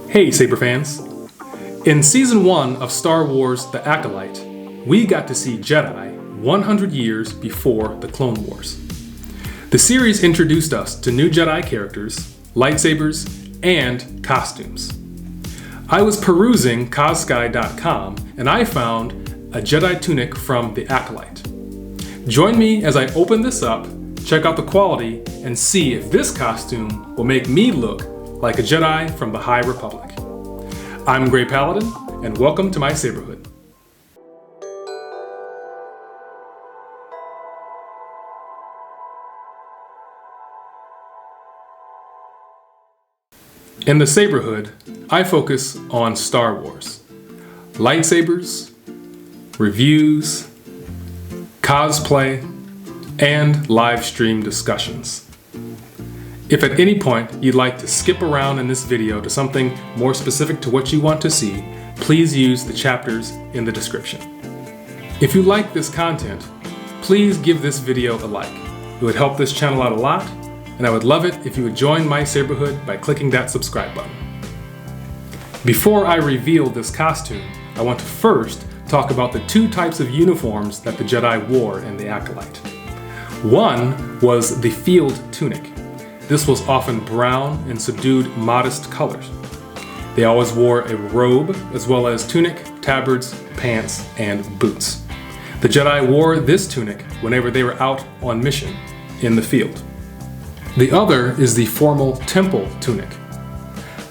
Hey Saber fans! In Season 1 of Star Wars The Acolyte, we got to see Jedi 100 years before the Clone Wars. The series introduced us to new Jedi characters, lightsabers, and costumes. I was perusing cosplay.com and I found a Jedi tunic from The Acolyte. Join me as I open this up, check out the quality, and see if this costume will make me look like a Jedi from the High Republic. I'm graypaladin, and welcome to my Saberhood. In the Saberhood, I focus on Star Wars, lightsabers, reviews, cosplay, and live stream discussions. If at any point you'd like to skip around in this video to something more specific to what you want to see, please use the chapters in the description. If you like this content, please give this video a like. It would help this channel out a lot, and I would love it if you would join my Saberhood by clicking that subscribe button. Before I reveal this costume, I want to first talk about the two types of uniforms that the Jedi wore in the Acolyte. One was the field tunic. This was often brown and subdued modest colors. They always wore a robe as well as tunic, tabards, pants, and boots. The Jedi wore this tunic whenever they were out on mission in the field. The other is the formal temple tunic.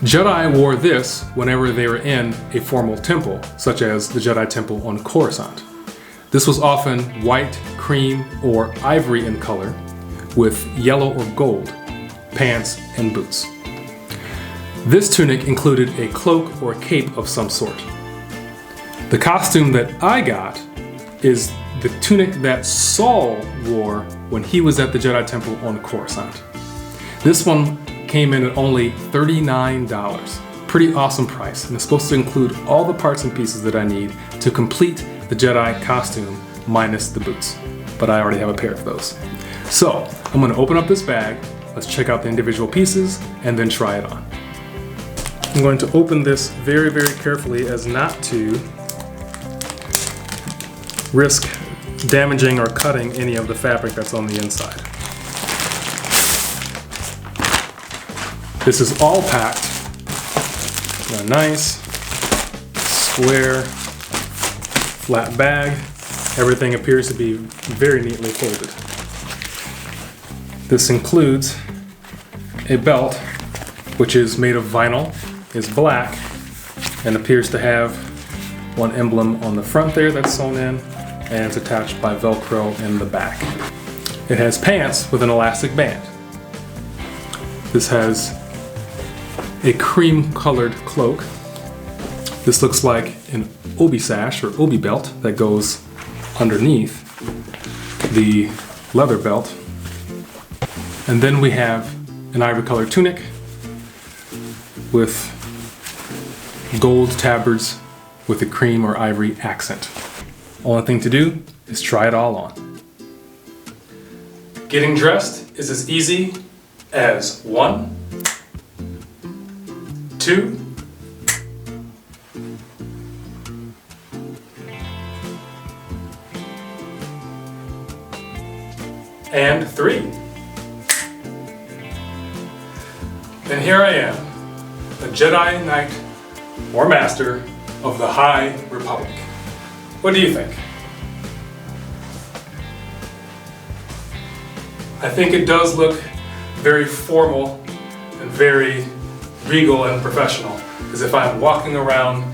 Jedi wore this whenever they were in a formal temple, such as the Jedi Temple on Coruscant. This was often white, cream, or ivory in color, with yellow or gold pants and boots. This tunic included a cloak or cape of some sort. The costume that I got is the tunic that Saul wore when he was at the Jedi Temple on Coruscant. This one came in at only $39. Pretty awesome price, and it's supposed to include all the parts and pieces that I need to complete the Jedi costume minus the boots. But I already have a pair of those. So I'm going to open up this bag. Let's check out the individual pieces and then try it on. I'm going to open this very, very carefully as not to risk damaging or cutting any of the fabric that's on the inside. This is all packed in a nice, square, flat bag. Everything appears to be very neatly folded. This includes a belt, which is made of vinyl, is black, and appears to have one emblem on the front there that's sewn in, and it's attached by Velcro in the back. It has pants with an elastic band. This has a cream-colored cloak. This looks like an obi sash or obi belt that goes underneath the leather belt. And then we have an ivory-colored tunic with gold tabards with a cream or ivory accent. Only thing to do is try it all on. Getting dressed is as easy as 1, 2, and 3. And here I am, a Jedi Knight or Master of the High Republic. What do you think? I think it does look very formal and very regal and professional, as if I'm walking around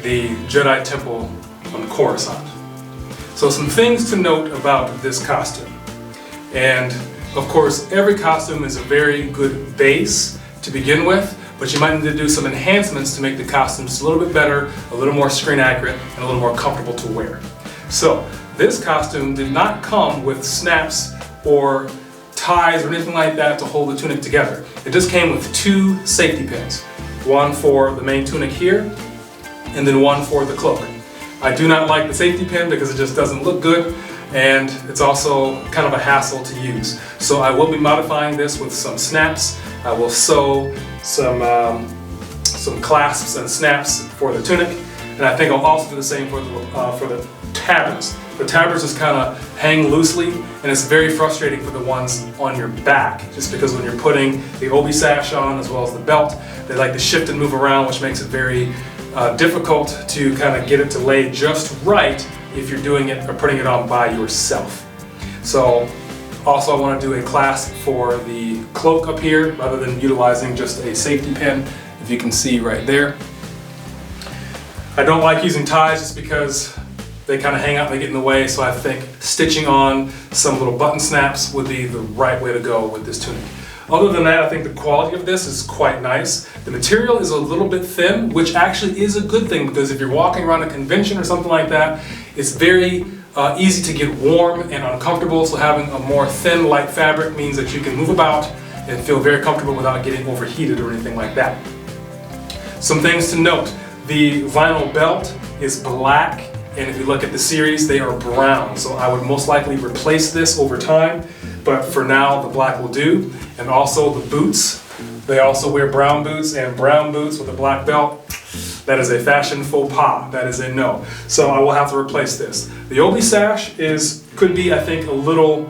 the Jedi Temple on Coruscant. So some things to note about this costume. And of course, every costume is a very good base to begin with, but you might need to do some enhancements to make the costume just a little bit better, a little more screen accurate, and a little more comfortable to wear. So this costume did not come with snaps or ties or anything like that to hold the tunic together. It just came with 2 safety pins, one for the main tunic here, and then one for the cloak. I do not like the safety pin because it just doesn't look good, and it's also kind of a hassle to use. So I will be modifying this with some snaps. I will sew some some clasps and snaps for the tunic, and I think I'll also do the same for the tabards. The tabards just kind of hang loosely, and it's very frustrating for the ones on your back, just because when you're putting the obi sash on as well as the belt, they like to shift and move around, which makes it very difficult to kind of get it to lay just right if you're doing it or putting it on by yourself. So also I want to do a clasp for the cloak up here rather than utilizing just a safety pin, if you can see right there. I don't like using ties just because they kind of hang out and they get in the way, so I think stitching on some little button snaps would be the right way to go with this tunic. Other than that, I think the quality of this is quite nice. The material is a little bit thin, which actually is a good thing, because if you're walking around a convention or something like that, it's very easy to get warm and uncomfortable, so having a more thin, light fabric means that you can move about and feel very comfortable without getting overheated or anything like that. Some things to note: the vinyl belt is black, and if you look at the series, they are brown, so I would most likely replace this over time, but for now the black will do. And also the boots, they also wear brown boots, and brown boots with a black belt, that is a fashion faux pas, that is a no. So I will have to replace this. The obi sash could be, I think, a little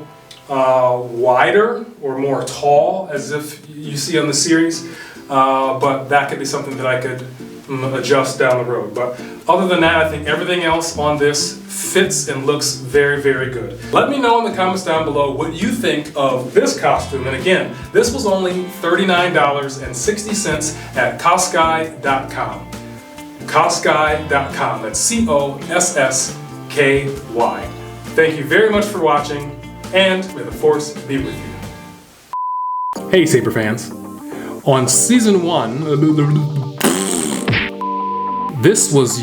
wider or more tall, as if you see on the series, but that could be something that I could adjust down the road. But other than that, I think everything else on this fits and looks very, very good. Let me know in the comments down below what you think of this costume. And again, this was only $39.60 at cosky.com. Cosky.com. That's COSSKY. Thank you very much for watching, and may the Force be with you. Hey Saber fans. On season 1, this was